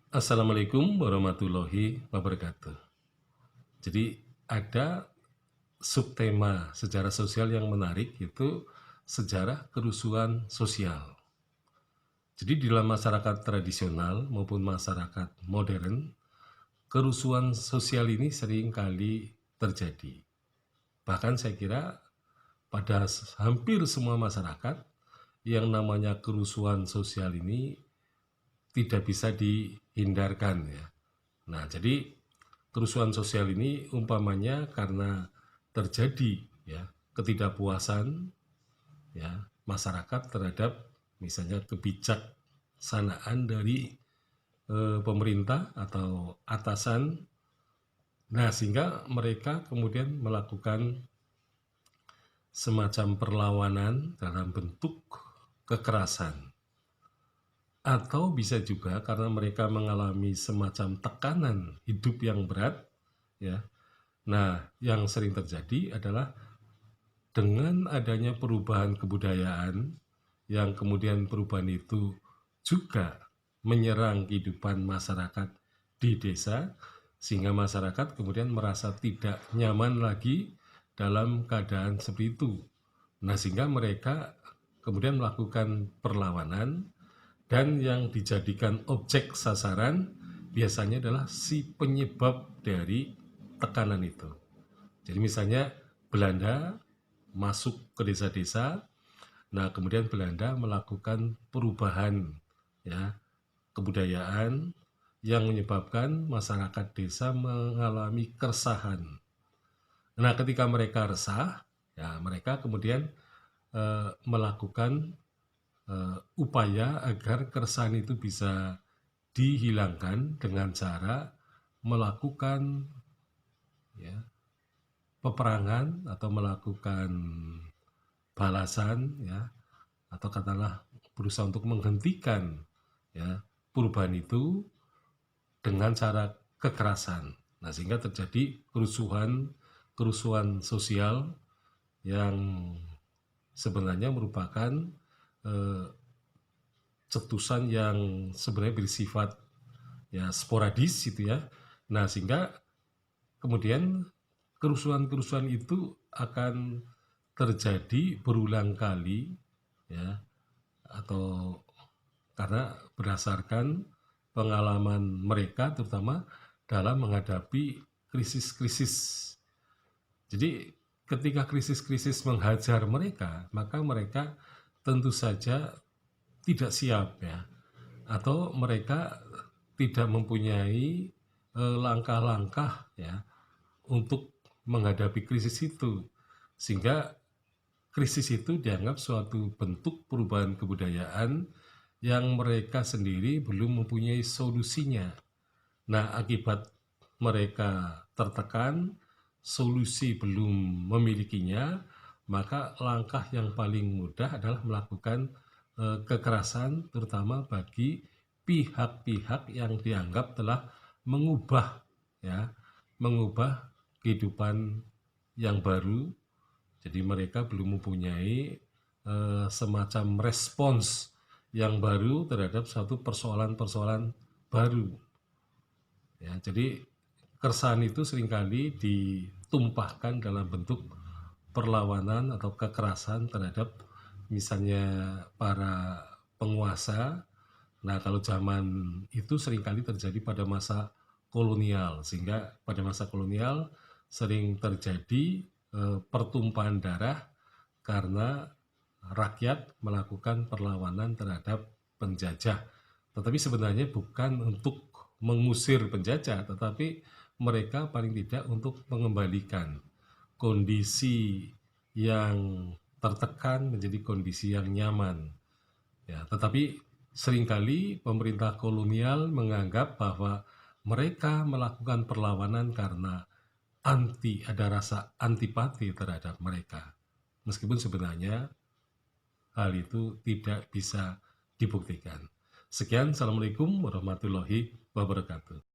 Assalamualaikum warahmatullahi wabarakatuh. Jadi ada subtema sejarah sosial yang menarik, yaitu sejarah kerusuhan sosial. Jadi di dalam masyarakat tradisional maupun masyarakat modern, kerusuhan sosial ini sering kali terjadi. Bahkan saya kira pada hampir semua masyarakat yang namanya kerusuhan sosial ini tidak bisa dihindarkan ya. Nah, jadi kerusuhan sosial ini umpamanya karena terjadi ya ketidakpuasan ya masyarakat terhadap misalnya kebijaksanaan dari pemerintah atau atasan. Nah, sehingga mereka kemudian melakukan semacam perlawanan dalam bentuk kekerasan. Atau bisa juga karena mereka mengalami semacam tekanan hidup yang berat ya. Nah, yang sering terjadi adalah dengan adanya perubahan kebudayaan yang kemudian perubahan itu juga menyerang kehidupan masyarakat di desa, sehingga masyarakat kemudian merasa tidak nyaman lagi dalam keadaan seperti itu. Nah, sehingga mereka kemudian melakukan perlawanan, dan yang dijadikan objek sasaran biasanya adalah si penyebab dari tekanan itu. Jadi misalnya Belanda masuk ke desa-desa, nah kemudian Belanda melakukan perubahan ya kebudayaan yang menyebabkan masyarakat desa mengalami keresahan. Nah, ketika mereka resah, ya mereka kemudian melakukan upaya agar keresahan itu bisa dihilangkan dengan cara melakukan ya peperangan atau melakukan balasan ya, atau katakanlah berusaha untuk menghentikan ya perubahan itu dengan cara kekerasan. Nah, sehingga terjadi kerusuhan sosial yang sebenarnya merupakan cetusan yang sebenarnya bersifat ya sporadis gitu ya. Nah, sehingga kemudian kerusuhan-kerusuhan itu akan terjadi berulang kali ya, atau karena berdasarkan pengalaman mereka terutama dalam menghadapi krisis-krisis. Jadi ketika krisis-krisis menghajar mereka, maka mereka tentu saja tidak siap ya, atau mereka tidak mempunyai langkah-langkah ya untuk menghadapi krisis itu, sehingga krisis itu dianggap suatu bentuk perubahan kebudayaan yang mereka sendiri belum mempunyai solusinya. Nah, akibat mereka tertekan, solusi belum memilikinya, maka langkah yang paling mudah adalah melakukan kekerasan, terutama bagi pihak-pihak yang dianggap telah mengubah ya, mengubah kehidupan yang baru. Jadi mereka belum mempunyai semacam respons yang baru terhadap suatu persoalan-persoalan baru. Ya, jadi keresahan itu seringkali ditumpahkan dalam bentuk perlawanan atau kekerasan terhadap misalnya para penguasa. Nah, kalau zaman itu seringkali terjadi pada masa kolonial, sehingga pada masa kolonial sering terjadi pertumpahan darah karena rakyat melakukan perlawanan terhadap penjajah. Tetapi sebenarnya bukan untuk mengusir penjajah, tetapi mereka paling tidak untuk mengembalikan kondisi yang tertekan menjadi kondisi yang nyaman. Ya, tetapi seringkali pemerintah kolonial menganggap bahwa mereka melakukan perlawanan karena ada rasa antipati terhadap mereka. Meskipun sebenarnya hal itu tidak bisa dibuktikan. Sekian, Assalamualaikum warahmatullahi wabarakatuh.